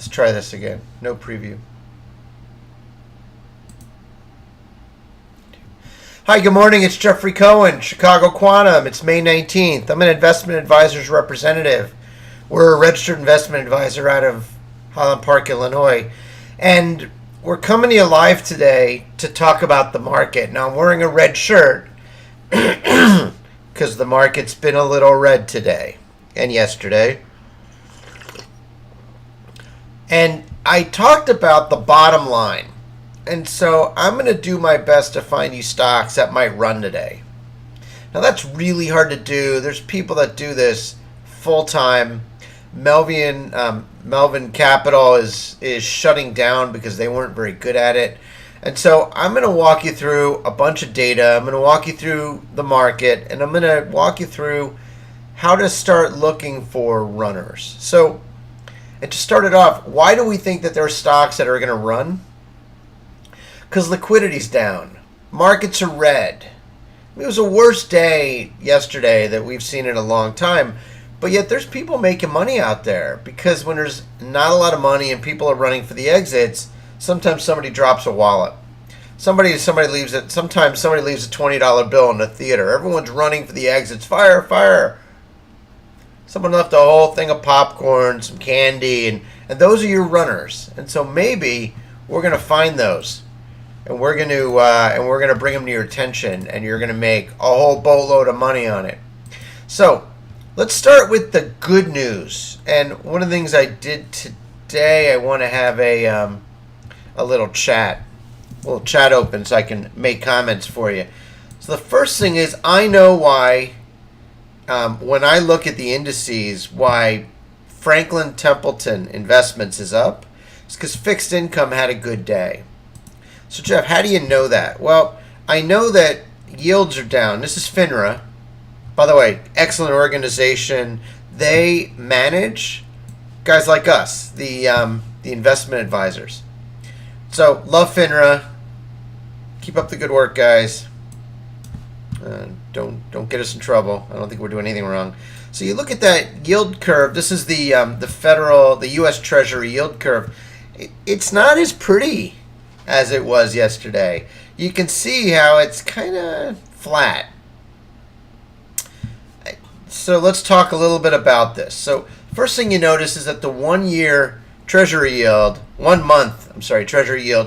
Let's try this again. No preview. Hi, good morning. It's Jeffrey Cohen, Chicago Quantum. It's May 19th. I'm an investment advisor's representative. We're a registered investment advisor out of Highland Park, Illinois. And we're coming to you live today to talk about the market. Now, I'm wearing a red shirt because the market's been a little red today and yesterday. And I talked about the bottom line. And so I'm going to do my best to find you stocks that might run today. Now that's really hard to do. There's people that do this full time. Melvin Capital is shutting down because they weren't very good at it. And so I'm going to walk you through a bunch of data. I'm going to walk you through the market, and I'm going to walk you through how to start looking for runners. So, and to start it off, why do we think that there are stocks that are going to run? Because liquidity's down. Markets are red. It was a worse day yesterday that we've seen in a long time, but yet there's people making money out there because when there's not a lot of money and people are running for the exits, sometimes somebody drops a wallet. Sometimes somebody leaves a $20 bill in the theater. Everyone's running for the exits. Fire, fire. Someone left a whole thing of popcorn, some candy, and those are your runners. And so maybe we're going to find those. And we're going to bring them to your attention, and you're going to make a whole boatload of money on it. So let's start with the good news. And one of the things I did today, I want to have a little chat open so I can make comments for you. So the first thing is, I know why when I look at the indices, why Franklin Templeton Investments is up. It's because fixed income had a good day. So, Jeff, how do you know that? Well, I know that yields are down. This is FINRA. By the way, excellent organization. They manage guys like us, the investment advisors. So, love FINRA. Keep up the good work, guys. Don't get us in trouble. I don't think we're doing anything wrong. So you look at that yield curve. This is the US Treasury yield curve. It's not as pretty as it was yesterday. You can see how it's kind of flat. So let's talk a little bit about this. So first thing you notice is that the 1 month Treasury yield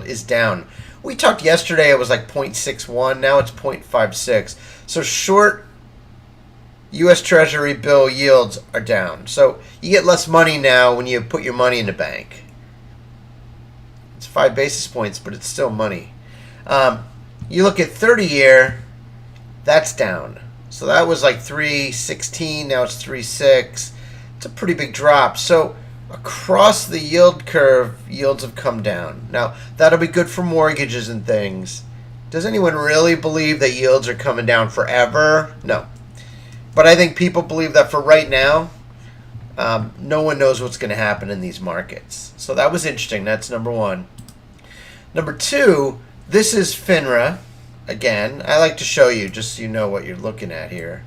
is down. We talked yesterday, it was like 0.61, now it's 0.56. So short US Treasury bill yields are down. So you get less money now when you put your money in the bank. It's 5 basis points, but it's still money. You look at 30-year, that's down. So that was like 3.16, now it's 3.6. It's a pretty big drop. So across the yield curve, yields have come down. Now, that'll be good for mortgages and things. Does anyone really believe that yields are coming down forever? No. But I think people believe that for right now, no one knows what's going to happen in these markets. So that was interesting. That's number one. Number two, this is FINRA. Again, I like to show you just so you know what you're looking at here.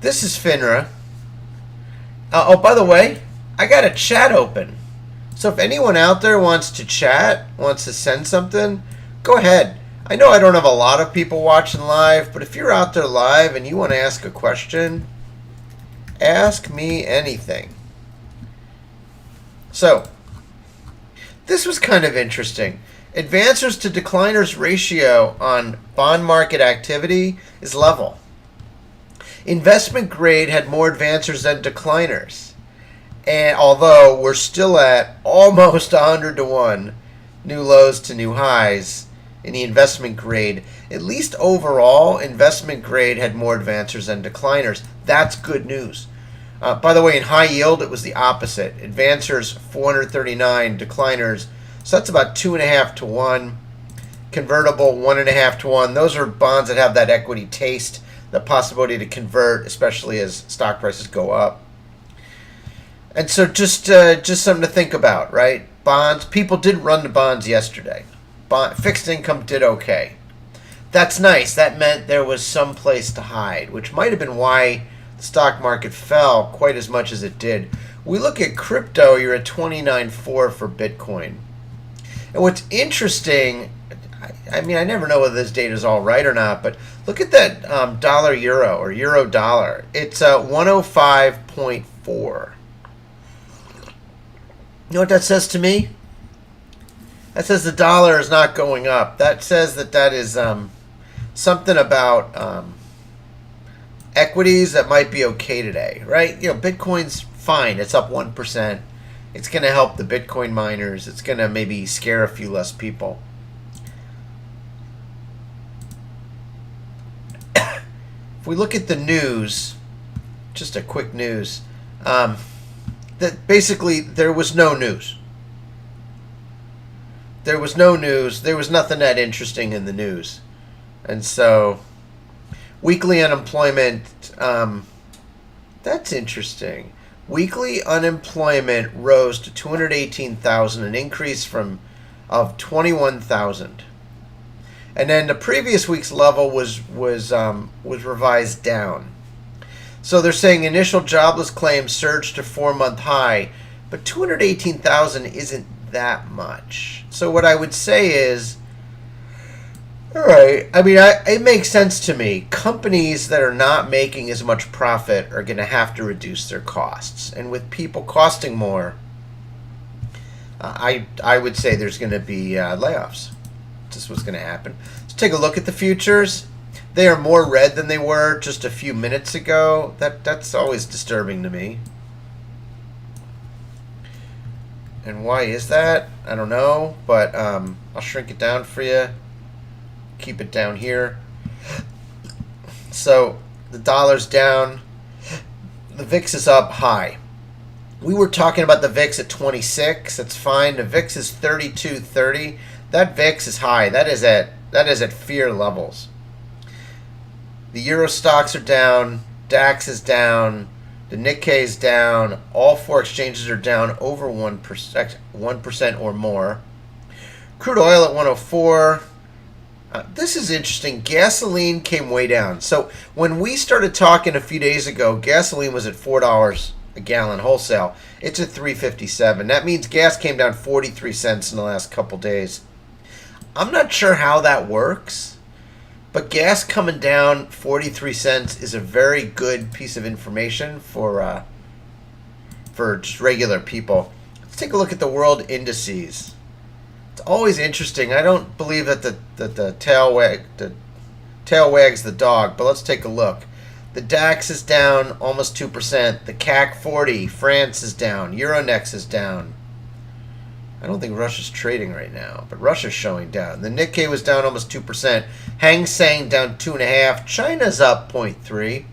This is FINRA. Oh, by the way, I got a chat open. So if anyone out there wants to chat, wants to send something, go ahead. I know I don't have a lot of people watching live, but if you're out there live and you want to ask a question, ask me anything. So, this was kind of interesting. Advancers to decliners ratio on bond market activity is level. Investment grade had more advancers than decliners. And although we're still at almost 100 to 1 new lows to new highs in the investment grade, at least overall, investment grade had more advancers than decliners. That's good news. By the way, in high yield, it was the opposite. Advancers 439, decliners. So that's about 2.5 to 1. Convertible 1.5 to 1. Those are bonds that have that equity taste, the possibility to convert, especially as stock prices go up. And so just something to think about, right? Bonds, people did run the bonds yesterday. Fixed income did okay. That's nice. That meant there was some place to hide, which might have been why the stock market fell quite as much as it did. We look at crypto, you're at 29.4 for Bitcoin. And what's interesting, I mean, I never know whether this data is all right or not, but look at that dollar euro or euro dollar. It's 105.4. You know what that says to me? That says the dollar is not going up. That says that is something about equities that might be okay today, right? You know, Bitcoin's fine. It's up 1%. It's going to help the Bitcoin miners. It's going to maybe scare a few less people. If we look at the news, just a quick news, that basically there was no news. There was no news. There was nothing that interesting in the news. And so, weekly unemployment, that's interesting. Weekly unemployment rose to 218,000, an increase of 21,000. And then the previous week's level was revised down. So they're saying initial jobless claims surged to 4-month high, but 218,000 isn't that much. So what I would say is, all right, I mean, it makes sense to me. Companies that are not making as much profit are going to have to reduce their costs. And with people costing more, I would say there's going to be layoffs. This is what's going to happen. Let's take a look at the futures. They are more red than they were just a few minutes ago. That's always disturbing to me. And why is that? I don't know, but I'll shrink it down for you. Keep it down here. So the dollar's down. The VIX is up high. We were talking about the VIX at 26. That's fine. The VIX is 32.30. That VIX is high. That is at fear levels. The Euro stocks are down. DAX is down. The Nikkei is down. All four exchanges are down over 1% or more. Crude oil at 104. This is interesting. Gasoline came way down. So when we started talking a few days ago, gasoline was at $4 a gallon wholesale. It's at $3.57. That means gas came down 43 cents in the last couple days. I'm not sure how that works, but gas coming down 43 cents is a very good piece of information for just regular people. Let's take a look at the world indices. It's always interesting. I don't believe that the tail wags the dog, but let's take a look. The DAX is down almost 2%. The CAC 40, France is down. Euronext is down. I don't think Russia's trading right now, but Russia's showing down. The Nikkei was down almost 2%. Hang Seng down 2.5%. China's up 0.3%.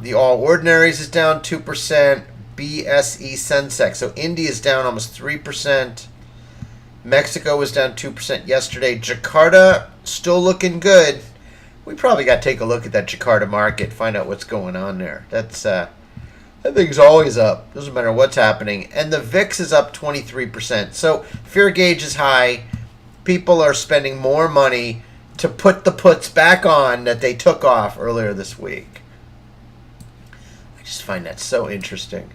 The All Ordinaries is down 2%. BSE Sensex. So India is down almost 3%. Mexico was down 2% yesterday. Jakarta still looking good. We probably got to take a look at that Jakarta market, find out what's going on there. That thing's always up. Doesn't matter what's happening. And the VIX is up 23%. So fear gauge is high. People are spending more money to put the puts back on that they took off earlier this week. I just find that so interesting.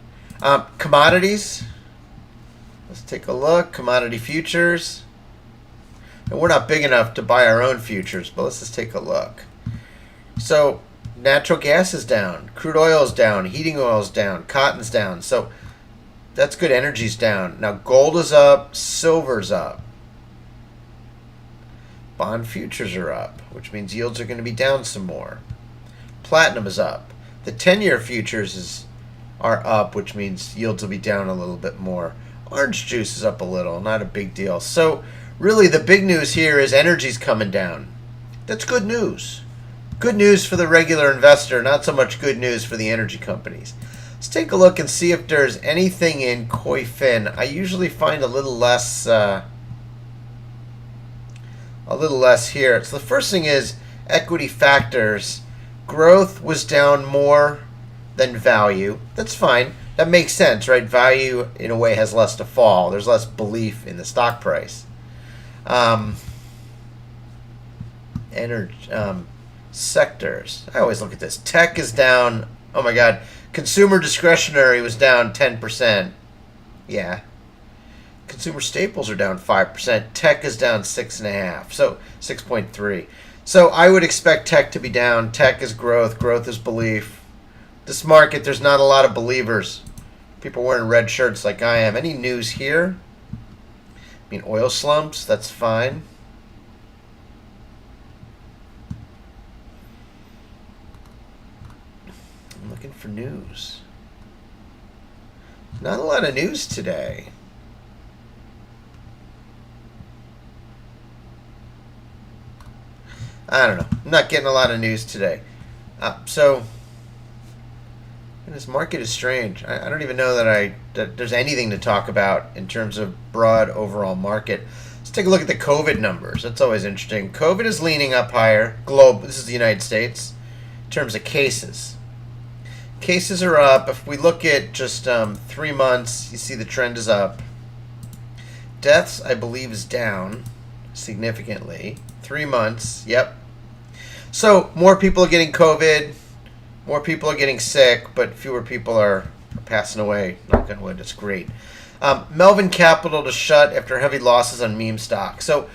Commodities. Let's take a look. Commodity futures. And we're not big enough to buy our own futures, but let's just take a look. So natural gas is down. Crude oil is down. Heating oil is down. Cotton's down. So that's good. Energy's down. Now gold is up. Silver's up. Bond futures are up, which means yields are going to be down some more. Platinum is up. The 10-year futures are up, which means yields will be down a little bit more. Orange juice is up a little, not a big deal. So really the big news here is energy's coming down. That's good news. Good news for the regular investor, not so much good news for the energy companies. Let's take a look and see if there's anything in COIFIN. I usually find a little less here. So the first thing is equity factors. Growth was down more than value. That's fine. That makes sense, right? Value, in a way, has less to fall. There's less belief in the stock price. Sectors. I always look at this. Tech is down. Oh, my God. Consumer discretionary was down 10%. Yeah. Consumer staples are down 5%. Tech is down 6.5%. So 6.3%. So I would expect tech to be down. Tech is growth. Growth is belief. This market, there's not a lot of believers. People wearing red shirts like I am. Any news here? I mean, oil slumps, that's fine. I'm looking for news. Not a lot of news today. I don't know. I'm not getting a lot of news today. So this market is strange. I don't even know that there's anything to talk about in terms of broad overall market. Let's take a look at the COVID numbers. That's always interesting. COVID is leaning up higher. This is the United States. In terms of cases. Cases are up. If we look at just 3 months, you see the trend is up. Deaths, I believe, is down significantly. 3 months, yep. So more people are getting COVID, more people are getting sick, but fewer people are passing away. Knock on wood, it's great. Melvin Capital to shut after heavy losses on meme stock. So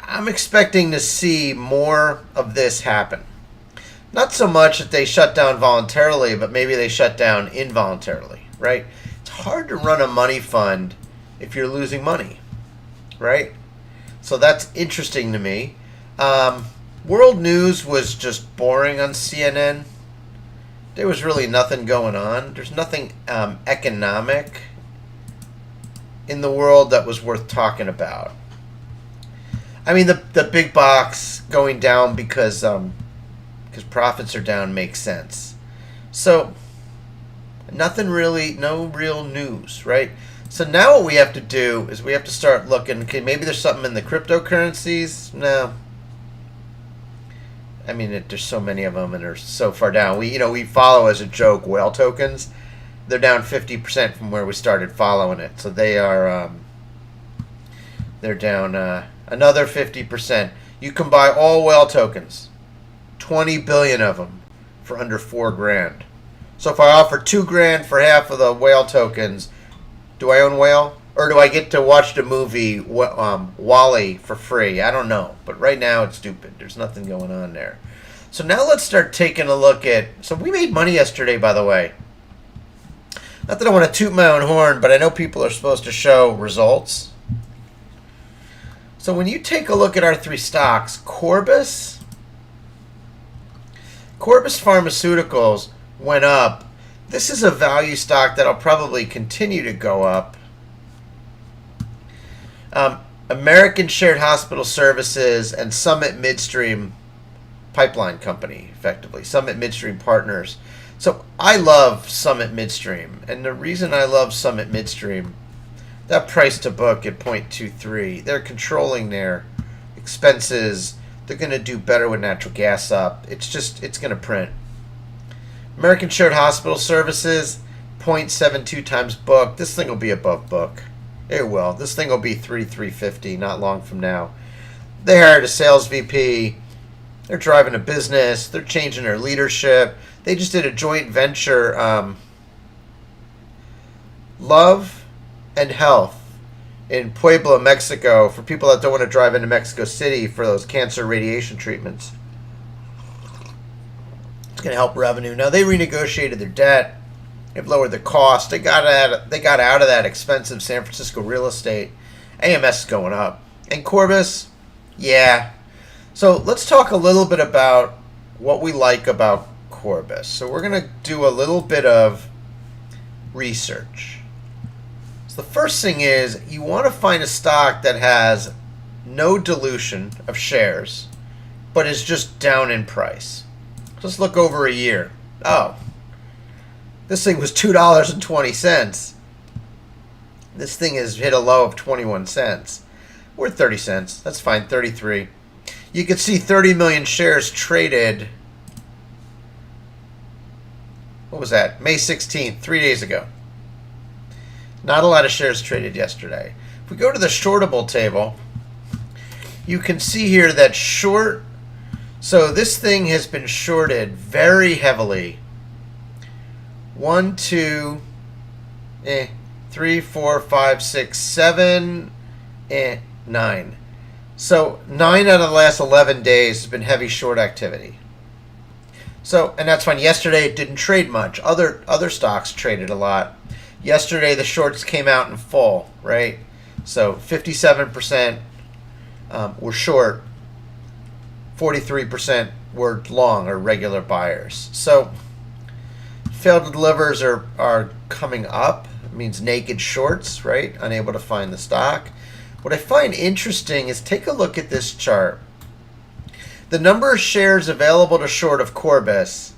I'm expecting to see more of this happen. Not so much that they shut down voluntarily, but maybe they shut down involuntarily, right? It's hard to run a money fund if you're losing money, right? So that's interesting to me. World news was just boring on CNN. There was really nothing going on. There's nothing economic in the world that was worth talking about. I mean, the big box going down because profits are down makes sense. So nothing really, no real news, right? So now what we have to do is we have to start looking. Okay, maybe there's something in the cryptocurrencies. No. I mean, there's so many of them, and they're so far down. We follow as a joke whale tokens. They're down 50% from where we started following it. So they're down another 50%. You can buy all whale tokens, 20 billion of them, for under $4,000. So if I offer $2,000 for half of the whale tokens, do I own whale? Or do I get to watch the movie Wall-E for free? I don't know. But right now it's stupid. There's nothing going on there. So now let's start taking a look at... So we made money yesterday, by the way. Not that I want to toot my own horn, but I know people are supposed to show results. So when you take a look at our 3 stocks, Corbus Pharmaceuticals went up. This is a value stock that'll probably continue to go up. American Shared Hospital Services and Summit Midstream Pipeline Company, effectively. Summit Midstream Partners. So I love Summit Midstream. And the reason I love Summit Midstream, that price to book at 0.23, they're controlling their expenses. They're going to do better with natural gas up. It's going to print. American Shared Hospital Services, 0.72 times book. This thing will be above book. It will. This thing will be 350 not long from now. They hired a sales VP. They're driving a business. They're changing their leadership. They just did a joint venture, Love and Health, in Puebla, Mexico, for people that don't want to drive into Mexico City for those cancer radiation treatments. It's going to help revenue. Now, they renegotiated their debt. They've lowered the cost. They got out of that expensive San Francisco real estate. AMS is going up. And Corbus, yeah. So let's talk a little bit about what we like about Corbus. So we're going to do a little bit of research. So the first thing is you want to find a stock that has no dilution of shares, but is just down in price. Let's look over a year. Oh, this thing was $2.20. This thing has hit a low of 21 cents. We're 30 cents. That's fine, 33. You can see 30 million shares traded. What was that? May 16th, 3 days ago. Not a lot of shares traded yesterday. If we go to the shortable table, you can see here that short. So this thing has been shorted very heavily 1, 2, 3, 4, 5, 6, 7, 9. So 9 out of the last 11 days has been heavy short activity. So, and that's fine. Yesterday it didn't trade much. Other stocks traded a lot. Yesterday the shorts came out in full, right? So 57% were short, 43% were long or regular buyers. So failed delivers are coming up. It means naked shorts, right? Unable to find the stock. What I find interesting is take a look at this chart. The number of shares available to short of Corbis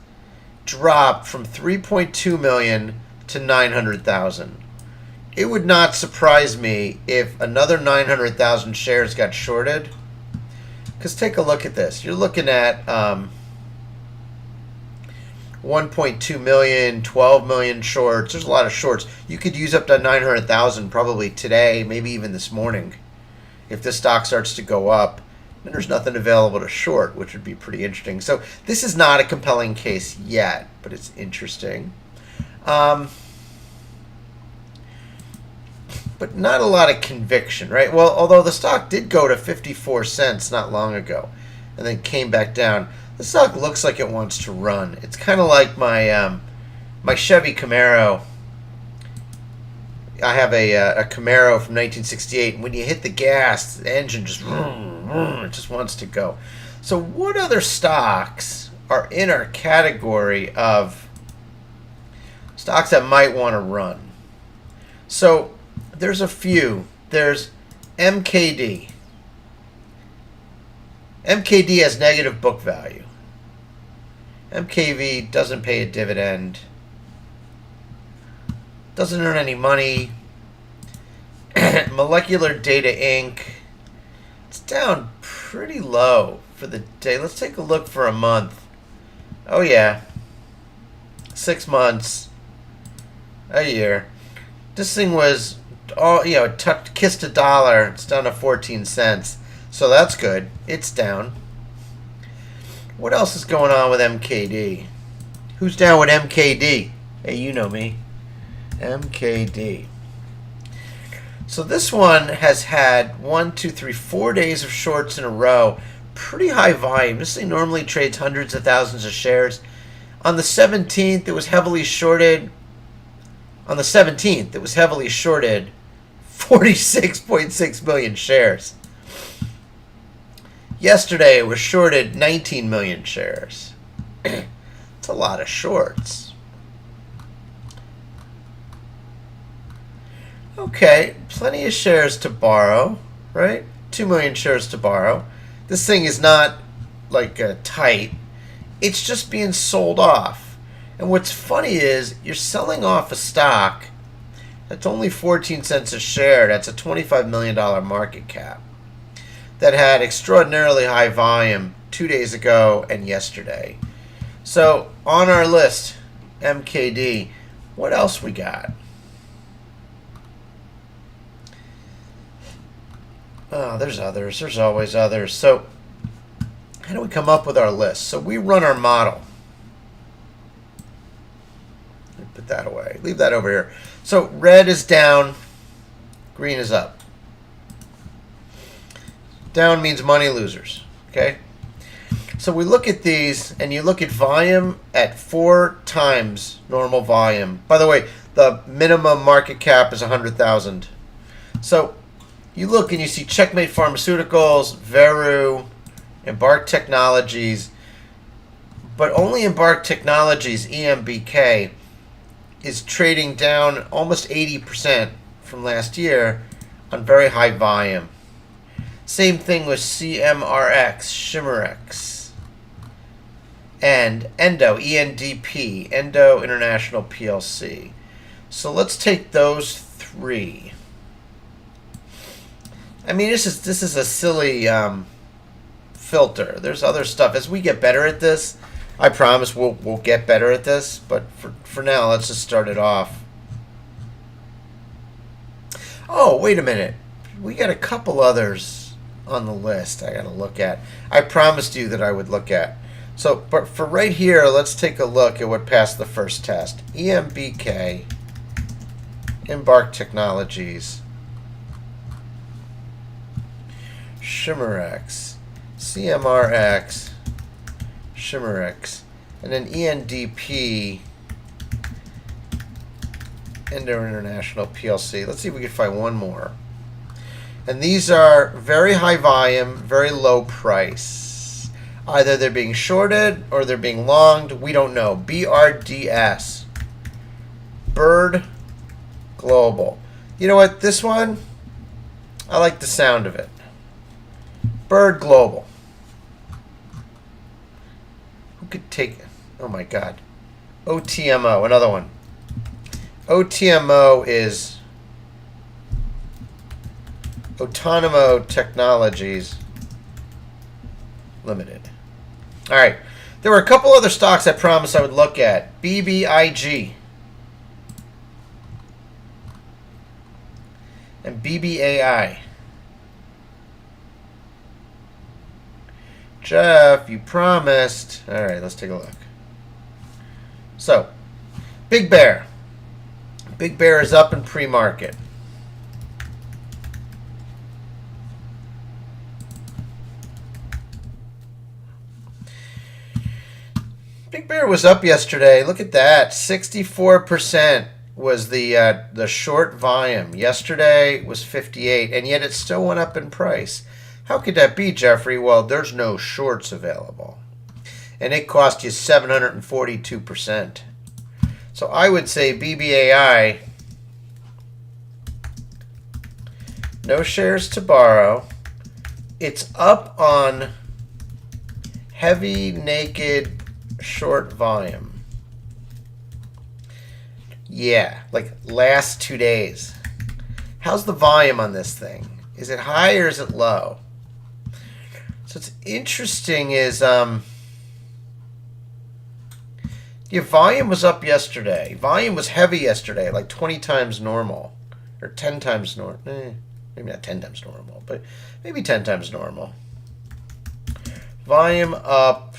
dropped from 3.2 million to 900,000. It would not surprise me if another 900,000 shares got shorted. Because take a look at this. You're looking at 1.2 million, 12 million shorts. There's a lot of shorts. You could use up to 900,000 probably today, maybe even this morning. If this stock starts to go up, then there's nothing available to short, which would be pretty interesting. So this is not a compelling case yet, but it's interesting. But not a lot of conviction, right? Well, although the stock did go to 54 cents not long ago and then came back down, the stock looks like it wants to run. It's kind of like my my Chevy Camaro. I have a Camaro from 1968, and when you hit the gas, the engine just it just wants to go. So what other stocks are in our category of stocks that might want to run? So there's a few. There's MKD. MKD has negative book value. MKV doesn't pay a dividend. Doesn't earn any money. Molecular Data Inc. It's down pretty low for the day. Let's take a look for a month. Oh yeah. 6 months. A year. This thing was kissed $1. It's down to 14 cents. So that's good. It's down. What else is going on with MKD? Who's down with MKD? Hey, you know me. MKD. So this one has had 4 days of shorts in a row. Pretty high volume. This thing normally trades hundreds of thousands of shares. On the 17th, it was heavily shorted. On the 17th, it was heavily shorted 46.6 million shares. Yesterday, it was shorted 19 million shares. It's a lot of shorts. Okay, plenty of shares to borrow, right? 2 million shares to borrow. This thing is not like tight. It's just being sold off. And what's funny is you're selling off a stock that's only 14 cents a share. That's a $25 million market cap that had extraordinarily high volume 2 days ago and yesterday. So on our list, MKD, what else we got? Oh, there's others. There's always others. So how do we come up with our list? So we run our model. Put that away. Leave that over here. So red is down. Green is up. Down means money losers. Okay? So we look at these, and you look at volume at 4 times normal volume. By the way, the minimum market cap is 100,000. So you look and you see Checkmate Pharmaceuticals, Veru, Embark Technologies, but only Embark Technologies, EMBK, is trading down almost 80% from last year on very high volume. Same thing with CMRX, Shimerex, and Endo, ENDP, Endo International PLC. So let's take those 3. I mean, this is a silly filter. There's other stuff. As we get better at this, I promise we'll get better at this. But for now, let's just start it off. Oh, wait a minute. We got a couple others on the list I got to look at. I promised you that I would look at. So, but for right here, let's take a look at what passed the first test. EMBK, Embark Technologies, ShimmerX, CMRX, ShimmerX, and then ENDP, Endo International PLC. Let's see if we can find one more. And these are very high volume, very low price. Either they're being shorted or they're being longed. We don't know. BRDS. Bird Global. You know what? This one, I like the sound of it. Bird Global. Who could take it? Oh my God. OTMO, another one. OTMO is Autonomo Technologies Limited. All right. There were a couple other stocks I promised I would look at. BBIG and BBAI. Jeff, you promised. All right, let's take a look. So, Big Bear. Big Bear is up in pre-market. Big Bear was up yesterday. Look at that. 64% was the short volume. Yesterday was 58, and yet it still went up in price. How could that be, Jeffrey? Well, there's no shorts available. And it cost you 742%. So I would say BBAI, no shares to borrow. It's up on heavy, naked, short volume. Yeah, like last 2 days. How's the volume on this thing? Is it high or is it low? So what's interesting is your volume was up yesterday. Volume was heavy yesterday, like 20 times normal. Or 10 times normal. Maybe not 10 times normal, but maybe 10 times normal. Volume up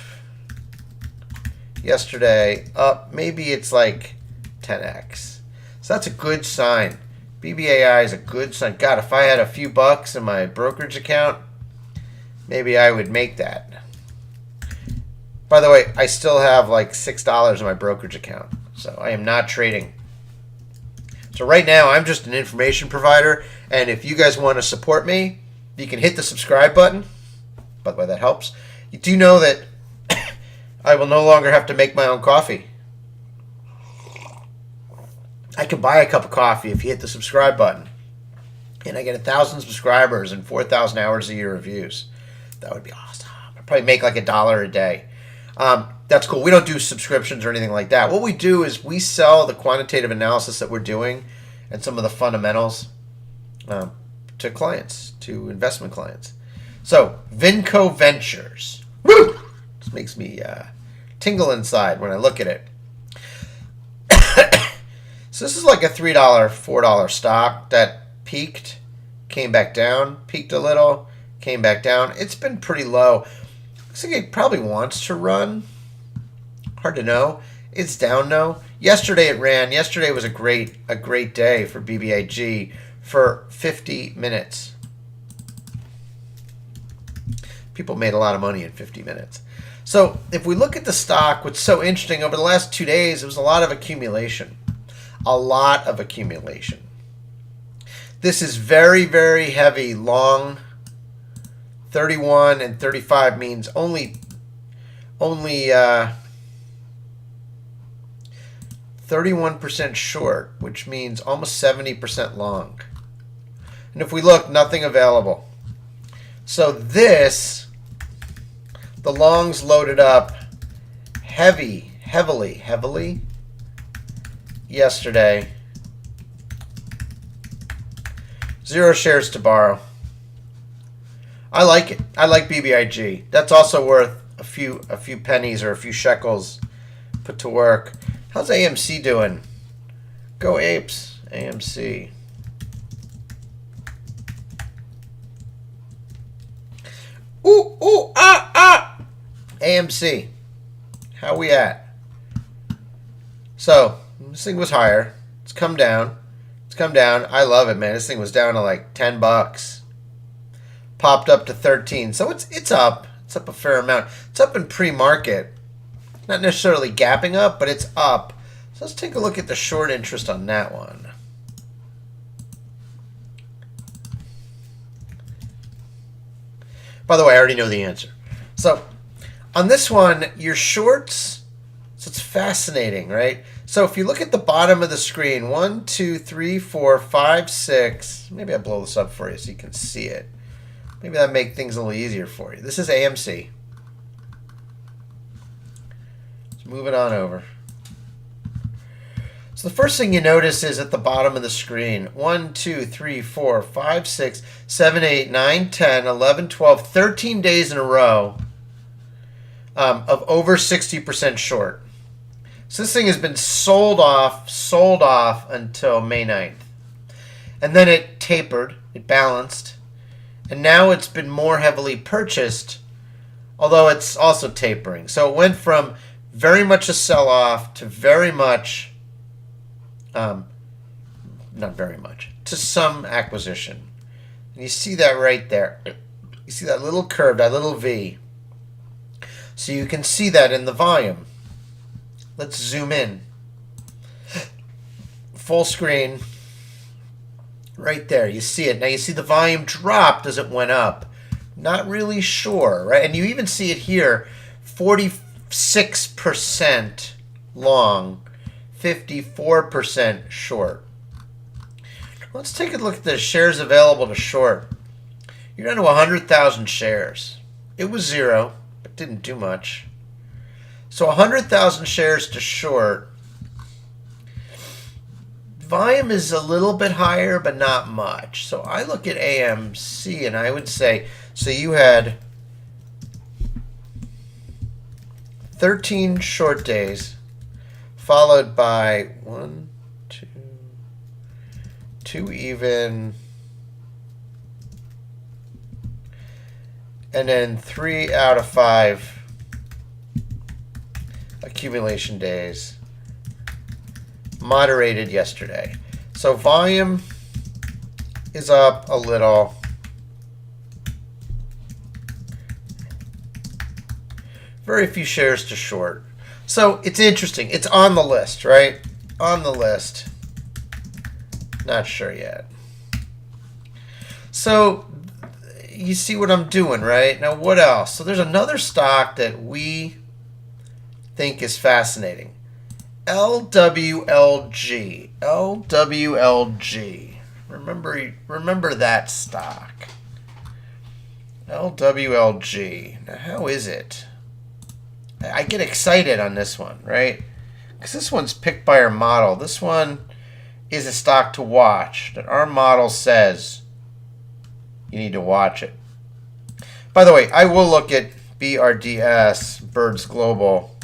yesterday. Up, maybe it's like 10x. So that's a good sign. BBAI is a good sign. God, if I had a few bucks in my brokerage account, maybe I would make that. By the way, I still have like $6 in my brokerage account, so I am not trading. So right now, I'm just an information provider, and if you guys want to support me, you can hit the subscribe button. By the way, that helps. You do know that I will no longer have to make my own coffee. I can buy a cup of coffee if you hit the subscribe button, and I get 1,000 subscribers and 4,000 hours a year of views. That would be awesome. I'd probably make like $1 a day. That's cool. We don't do subscriptions or anything like that. What we do is we sell the quantitative analysis that we're doing and some of the fundamentals to clients, to investment clients. So, Vinco Ventures. Woo! This makes me tingle inside when I look at it. So this is like a $3, $4 stock that peaked, came back down, peaked a little, came back down. It's been pretty low. Looks like it probably wants to run. Hard to know. It's down though. Yesterday it ran. Yesterday was a great day for BBIG for 50 minutes. People made a lot of money in 50 minutes. So if we look at the stock, what's so interesting, over the last 2 days, it was a lot of accumulation. A lot of accumulation. This is very, very heavy, long. 31 and 35 means only 31% short, which means almost 70% long. And if we look, nothing available. So this, the longs loaded up heavily yesterday. 0 shares to borrow. I like it. I like BBIG. That's also worth a few pennies or a few shekels put to work. How's AMC doing? Go Apes. AMC. Ooh, ooh, ah, ah. AMC. How we at? So this thing was higher. It's come down. It's come down. I love it, man. This thing was down to like $10. Popped up to 13. So it's up. It's up a fair amount. It's up in pre-market. Not necessarily gapping up, but it's up. So let's take a look at the short interest on that one. By the way, I already know the answer. So on this one, your shorts, so it's fascinating, right? So if you look at the bottom of the screen, 1, 2, 3, 4, 5, 6. Maybe I'll blow this up for you so you can see it. Maybe that'll make things a little easier for you. This is AMC. Let's move it on over. So the first thing you notice is at the bottom of the screen, 1, 2, 3, 4, 5, 6, 7, 8, 9, 10, 11, 12, 13 days in a row of over 60% short. So this thing has been sold off until May 9th. And then it tapered, it balanced, and now it's been more heavily purchased, although it's also tapering. So it went from very much a sell-off to very much not very much, to some acquisition. And you see that right there. You see that little curve, that little V. So you can see that in the volume. Let's zoom in. Full screen. Right there. You see it. Now you see the volume dropped as it went up. Not really sure, right? And you even see it here. 46% long. 54% short. Let's take a look at the shares available to short. You're down to 100,000 shares. It was zero, but didn't do much. So 100,000 shares to short. Volume is a little bit higher, but not much. So I look at AMC and I would say, so you had 13 short days, followed by 1, 2, 2 even, and then 3 out of 5 accumulation days, moderated yesterday. So volume is up a little. Very few shares to short. So it's interesting. It's on the list, right? On the list. Not sure yet. So you see what I'm doing, right? Now what else? So there's another stock that we think is fascinating. LWLG. LWLG. Remember that stock. LWLG. Now how is it? I get excited on this one, right? Because this one's picked by our model. This one is a stock to watch that our model says you need to watch it. By the way, I will look at BRDS, Bird Global.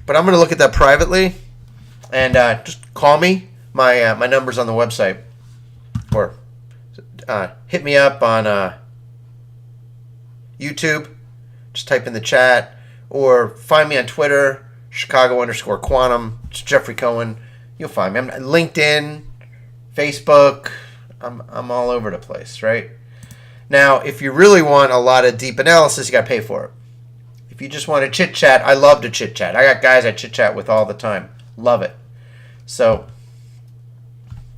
But I'm going to look at that privately, and just call me. My number's on the website. Or hit me up on YouTube. Just type in the chat, or find me on Twitter, Chicago_Quantum. It's Jeffrey Cohen. You'll find me. I'm LinkedIn, Facebook. I'm all over the place, right? Now, if you really want a lot of deep analysis, you got to pay for it. If you just want to chit chat, I love to chit chat. I got guys I chit chat with all the time. Love it. So,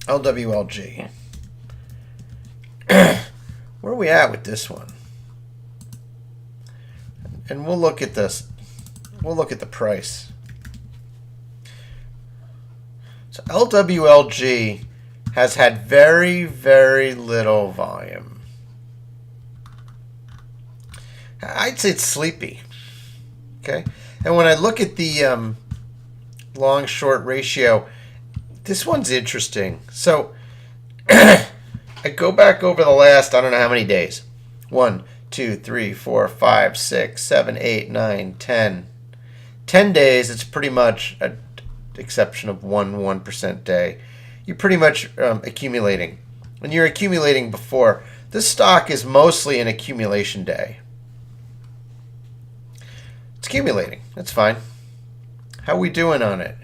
LWLG. Where are we at with this one? And we'll look at this. We'll look at the price. So LWLG has had very, very little volume. I'd say it's sleepy. Okay? And when I look at the long-short ratio, this one's interesting. So I go back over the last, I don't know how many days. 1, 2, 3, 4, 5, 6, 7, 8, 9, 10. 10 days, it's pretty much an exception of 1% day. You're pretty much accumulating. When you're accumulating before, this stock is mostly an accumulation day. It's accumulating. That's fine. How are we doing on it?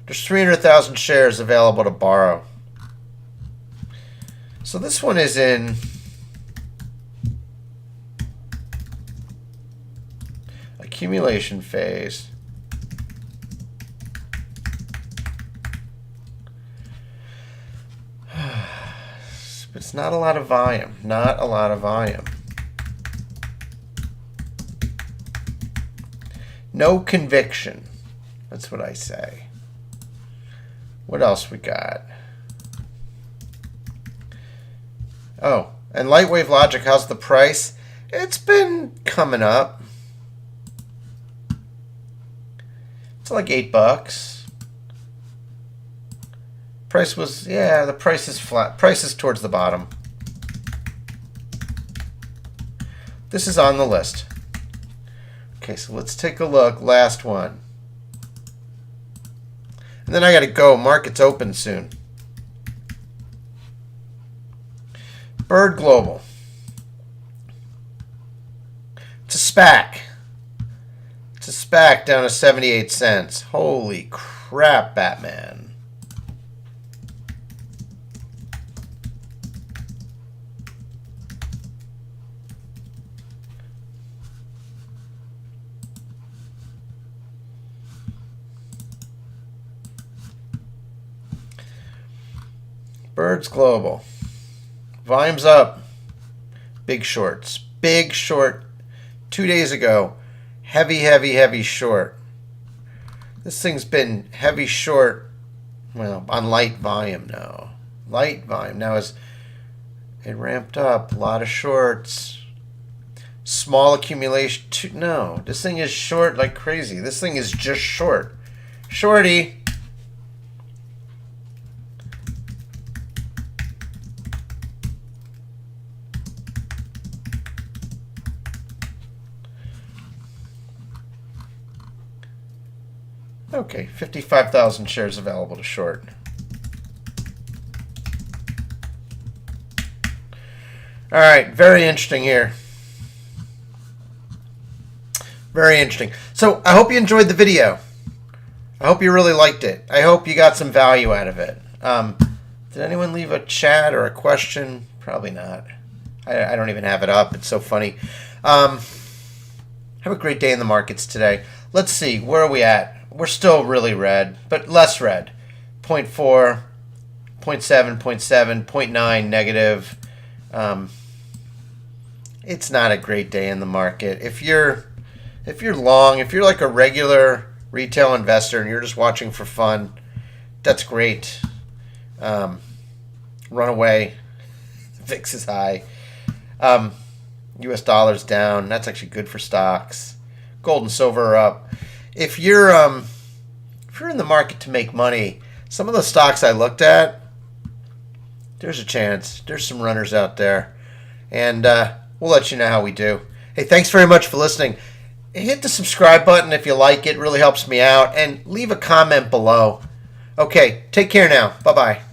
There's 300,000 shares available to borrow. So this one is in accumulation phase. It's not a lot of volume. Not a lot of volume. No conviction. That's what I say. What else we got? Oh, and Lightwave Logic, how's the price? It's been coming up. It's like $8. Price was, yeah, the price is flat. Price is towards the bottom. This is on the list. Okay, so let's take a look. Last one. And then I got to go. Market's open soon. Bird Global. It's a SPAC. It's a SPAC down to 78 cents. Holy crap, Batman. Birds Global. Volume's up. Big shorts. Big short. 2 days ago. Heavy, heavy, heavy short. This thing's been heavy short, well, on light volume now. Light volume. Now as it ramped up, a lot of shorts. Small accumulation. No, this thing is short like crazy. This thing is just short. Shorty. Okay, 55,000 shares available to short. All right, very interesting here. Very interesting. So I hope you enjoyed the video. I hope you really liked it. I hope you got some value out of it. Did anyone leave a chat or a question? Probably not. I don't even have it up. It's so funny. Have a great day in the markets today. Let's see. Where are we at? We're still really red, but less red. 0.4, 0.7, 0.7, 0.9 negative. It's not a great day in the market. If you're long, if you're like a regular retail investor and you're just watching for fun, that's great. Run away. The VIX is high. US dollar's down. That's actually good for stocks. Gold and silver are up. If you're in the market to make money, some of the stocks I looked at, there's a chance. There's some runners out there. And we'll let you know how we do. Hey, thanks very much for listening. Hit the subscribe button if you like it. It really helps me out. And leave a comment below. Okay, take care now. Bye-bye.